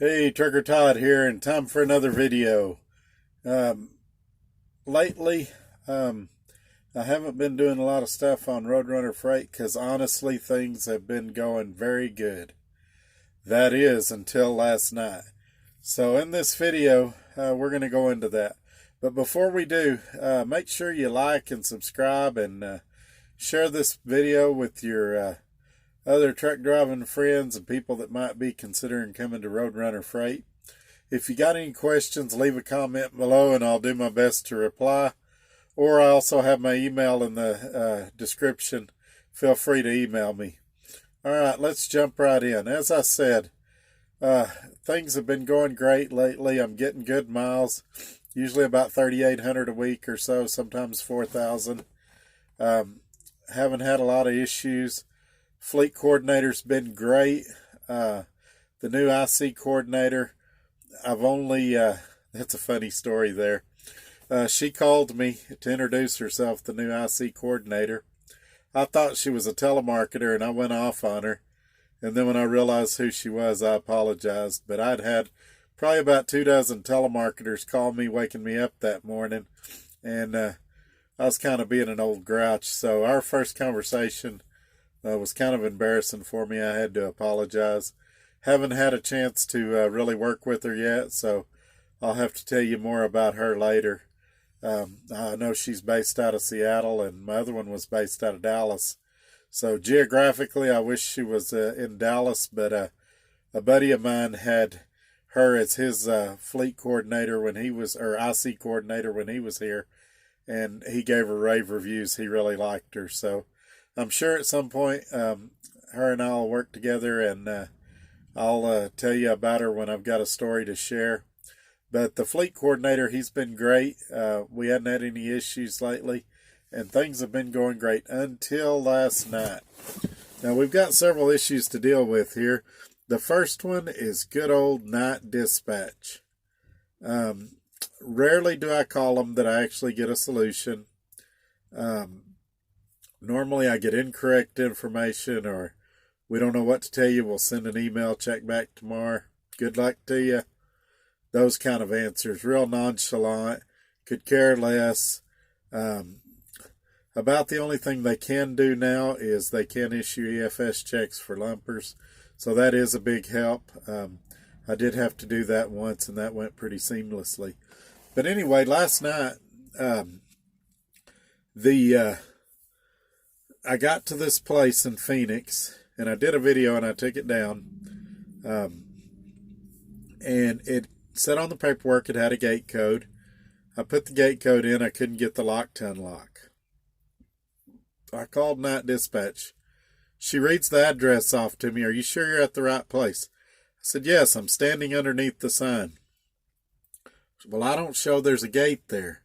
Hey, Trucker Todd here, and time for another video. Um, lately, I haven't been doing a lot of stuff on Roadrunner Freight because honestly, things have been going very good. That is, until last night. So, in this video, we're going to go into that. But before we do, make sure you like and subscribe and share this video with your other truck driving friends and people that might be considering coming to Roadrunner Freight. If you got any questions, leave a comment below and I'll do my best to reply. Or I also have my email in the description. Feel free to email me. All right, let's jump right in. As I said, things have been going great lately. I'm getting good miles, usually about 3,800 a week or so, sometimes 4,000. Haven't had a lot of issues. Fleet coordinator's been great. The new IC coordinator, I've only, that's a funny story there. She called me to introduce herself, the new IC coordinator. I thought she was a telemarketer and I went off on her. And then when I realized who she was, I apologized. But I'd had probably about 24 telemarketers call me, waking me up that morning. And I was kind of being an old grouch. So our first conversation was kind of embarrassing for me. I had to apologize. Haven't had a chance to really work with her yet, so I'll have to tell you more about her later. I know she's based out of Seattle, and my other one was based out of Dallas. So geographically, I wish she was in Dallas, but a buddy of mine had her as his fleet coordinator when he was, or IC coordinator when he was here, and he gave her rave reviews. He really liked her, so I'm sure at some point her and I will work together, and I'll tell you about her when I've got a story to share. But the fleet coordinator, he's been great. We hadn't had any issues lately, and things have been going great until last night. Now, we've got several issues to deal with here. The first one is good old night dispatch. Rarely do I call them that I actually get a solution. Normally I get incorrect information, or we don't know what to tell you, we'll send an email, check back tomorrow, good luck to you. Those kind of answers, real nonchalant, could care less. About the only thing they can do now is they can issue EFS checks for lumpers, so that is a big help. I did have to do that once, and that went pretty seamlessly. But anyway, last night, I got to this place in Phoenix, and I did a video and I took it down. And it said on the paperwork it had a gate code. I put the gate code in. I couldn't get the lock to unlock. I called night dispatch. She reads the address off to me. Are you sure you're at the right place? I said, yes, I'm standing underneath the sign. Well, I don't show there's a gate there.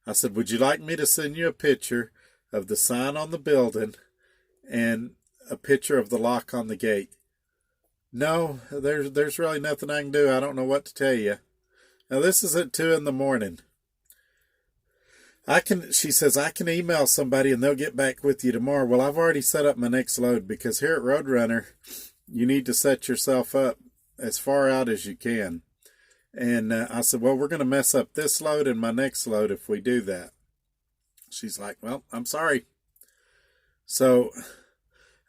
I said, would you like me to send you a picture of the sign on the building and a picture of the lock on the gate? No, there's really nothing I can do. I don't know what to tell you. Now, this is at 2 in the morning. She says, I can email somebody and they'll get back with you tomorrow. Well, I've already set up my next load, because here at Roadrunner, you need to set yourself up as far out as you can. And I said, well, we're going to mess up this load and my next load if we do that. She's like, well, I'm sorry. So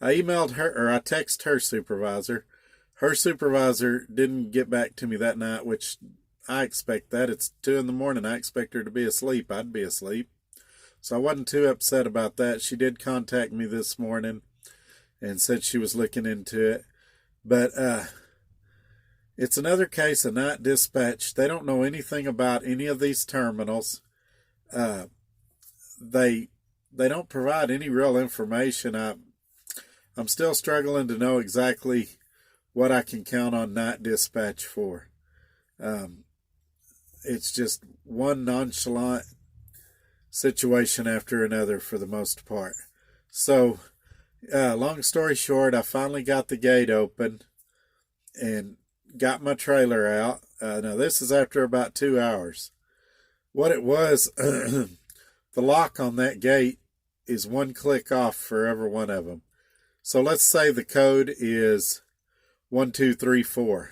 I emailed her, or I texted her supervisor. Her supervisor didn't get back to me that night, which I expect that. It's 2 in the morning. I expect her to be asleep. I'd be asleep. So I wasn't too upset about that. She did contact me this morning and said she was looking into it. But it's another case of night dispatch. They don't know anything about any of these terminals. They don't provide any real information. I'm still struggling to know exactly what I can count on night dispatch for. It's just one nonchalant situation after another for the most part. So, long story short, I finally got the gate open and got my trailer out. Now, this is after about 2 hours. What it was, the lock on that gate is one click off for every one of them. So let's say the code is 1234.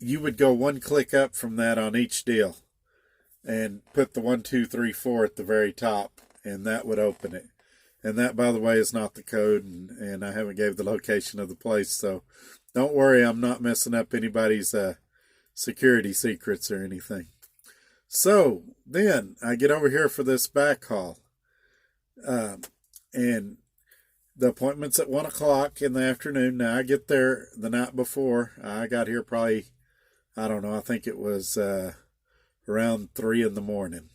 you would go one click up from that on each deal and put the 1, 2, 3, 4 at the very top, and that would open it. And that, by the way, is not the code, and I haven't gave the location of the place, so don't worry, I'm not messing up anybody's security secrets or anything. So then I get over here for this backhaul, and the appointment's at 1 o'clock in the afternoon. Now I get there the night before. I got here probably, I don't know, I think it was around 3 in the morning.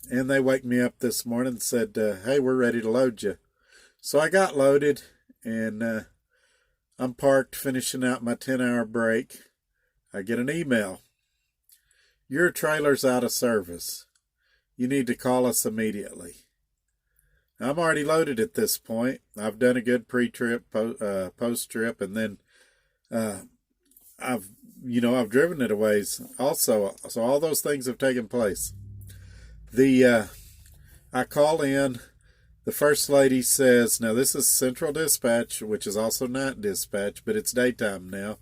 And they wake me up this morning and said, hey, we're ready to load you. So I got loaded, and I'm parked finishing out my 10-hour break. I get an email. Your trailer's out of service. You need to call us immediately. I'm already loaded at this point. I've done a good pre-trip, post-trip, and then I've driven it a ways also. So all those things have taken place. I call in. The first lady says, now this is Central Dispatch, which is also Night Dispatch, but it's daytime now.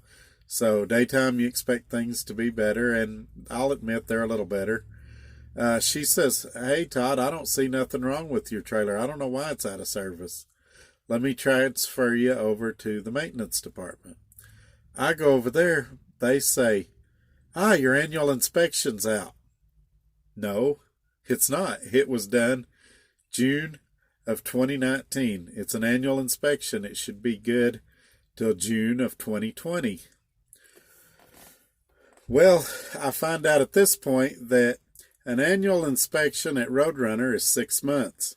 So daytime you expect things to be better, and I'll admit they're a little better. She says, hey, Todd, I don't see nothing wrong with your trailer. I don't know why it's out of service. Let me transfer you over to the maintenance department. I go over there. They say, your annual inspection's out. No, it's not. It was done June of 2019. It's an annual inspection. It should be good till June of 2020. Well, I find out at this point that an annual inspection at Roadrunner is 6 months.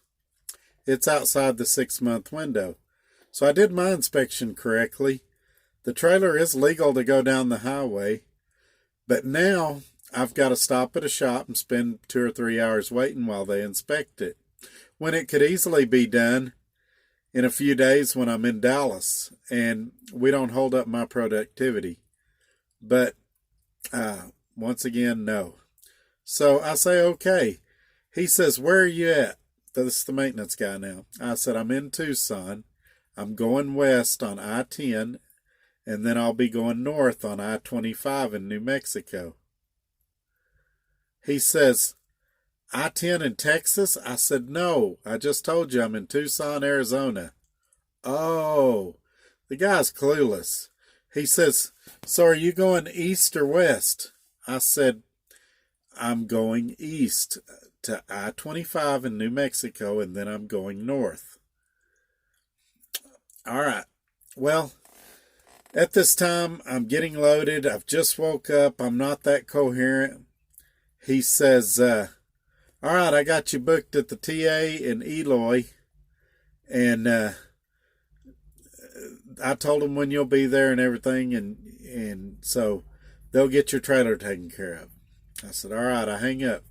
It's outside the 6-month window. So I did my inspection correctly. The trailer is legal to go down the highway, but now I've got to stop at a shop and spend 2 or 3 hours waiting while they inspect it, when it could easily be done in a few days when I'm in Dallas and we don't hold up my productivity. But once again, no. So I say, okay. He says, where are you at? This is the maintenance guy now. I said, I'm in Tucson. I'm going west on I-10, and then I'll be going north on I-25 in New Mexico. He says, I-10 in Texas? I said, no. I just told you I'm in Tucson, Arizona. Oh, the guy's clueless. He says, so are you going east or west? I said, I'm going east to I-25 in New Mexico, and then I'm going north. All right. Well, at this time, I'm getting loaded. I've just woke up. I'm not that coherent. He says, all right, I got you booked at the TA in Eloy, and I told them when you'll be there and everything, and so they'll get your trailer taken care of. I said, all right. I hang up.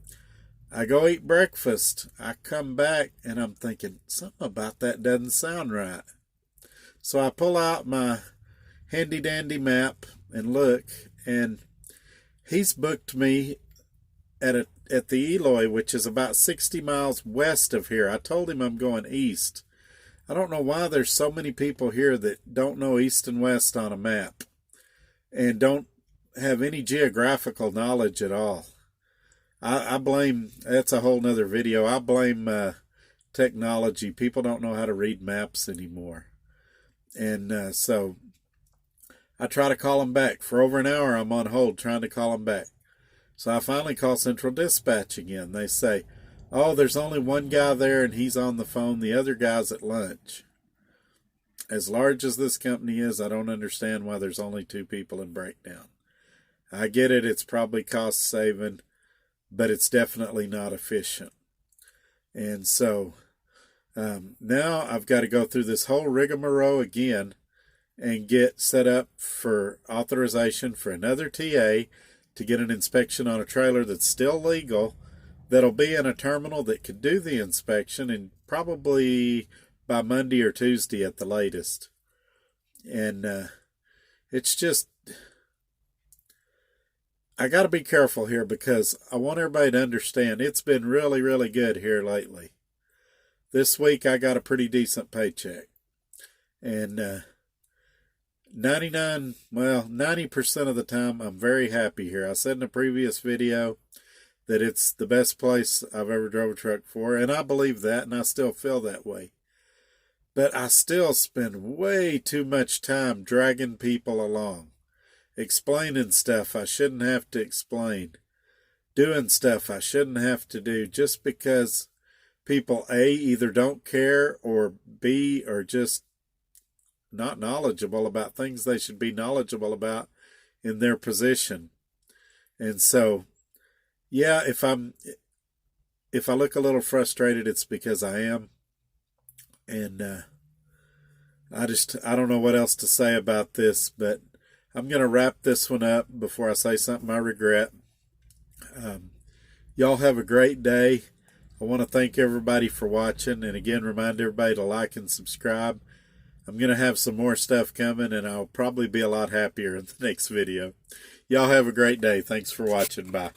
I go eat breakfast. I come back, and I'm thinking, something about that doesn't sound right. So I pull out my handy-dandy map and look, and he's booked me at the Eloy, which is about 60 miles west of here. I told him I'm going east. I don't know why there's so many people here that don't know east and west on a map and don't have any geographical knowledge at all. I blame, that's a whole nother video, I blame technology. People don't know how to read maps anymore. And so I try to call them back. For over an hour I'm on hold trying to call them back. So I finally call Central Dispatch again. They say, oh, there's only one guy there and he's on the phone. The other guy's at lunch. As large as this company is, I don't understand why there's only 2 people in breakdown. I get it, it's probably cost saving, but it's definitely not efficient. And so now I've got to go through this whole rigmarole again and get set up for authorization for another TA to get an inspection on a trailer that's still legal, that'll be in a terminal that could do the inspection, and probably by Monday or Tuesday at the latest. And it's just, I got to be careful here because I want everybody to understand it's been really, really good here lately. This week I got a pretty decent paycheck. And 90% of the time, I'm very happy here. I said in a previous video that it's the best place I've ever drove a truck for, and I believe that, and I still feel that way. But I still spend way too much time dragging people along, explaining stuff I shouldn't have to explain, doing stuff I shouldn't have to do, just because people A, either don't care, or B, are just not knowledgeable about things they should be knowledgeable about in their position. And so, yeah, if I look a little frustrated, it's because I am. And I don't know what else to say about this, but I'm going to wrap this one up before I say something I regret. Y'all have a great day. I want to thank everybody for watching, and again, remind everybody to like and subscribe. I'm going to have some more stuff coming, and I'll probably be a lot happier in the next video. Y'all have a great day. Thanks for watching. Bye.